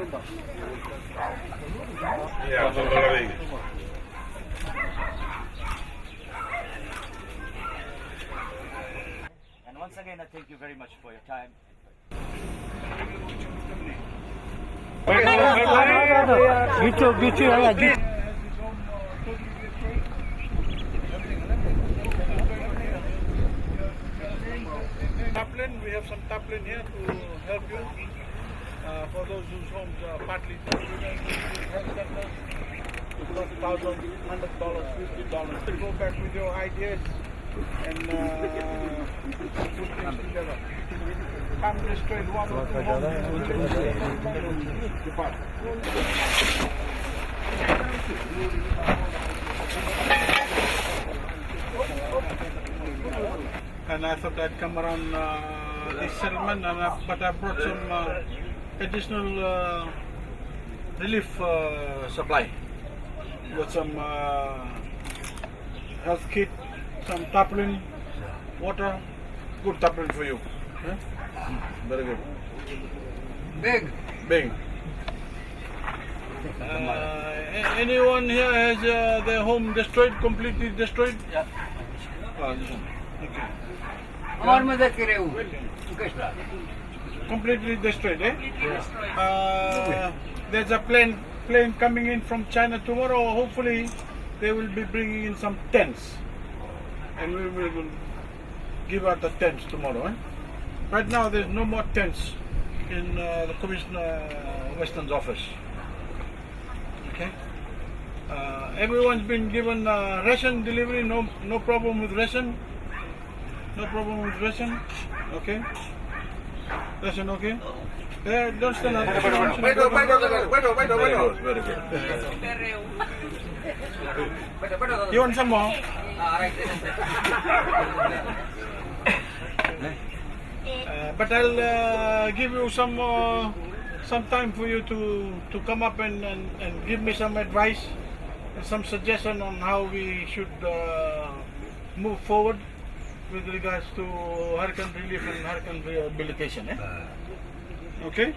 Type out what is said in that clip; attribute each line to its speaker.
Speaker 1: And once again, I thank you very much for your time.
Speaker 2: Taplin, we have some taplin here to help you. For those whose homes are partly taplin, health centers, it's not $1,000, $100, $50. Go back with your ideas and put things together. Come destroy one or two homes. Depart. And I thought I'd come around this settlement, but I brought some additional relief supply. Got some health kit, some tarpaulin, water, good tarpaulin for you. Yeah? Very good. Big. Anyone here has their home destroyed, completely destroyed?
Speaker 1: Yeah.
Speaker 2: Okay. Completely destroyed, eh?
Speaker 1: Yes.
Speaker 2: There's a plane coming in from China tomorrow. Hopefully, they will be bringing in some tents, and we will give out the tents tomorrow. Eh? Right now, there's no more tents in the Commissioner Weston's office. Okay. Everyone's been given ration delivery. No problem with ration. No problem with ration. Okay. Ration okay. Don't stand up. Very good. You want some more? But I'll give you some time for you to come up and give me some advice and some suggestion on how we should move forward with regards to hurricane relief and hurricane rehabilitation. Eh? Okay?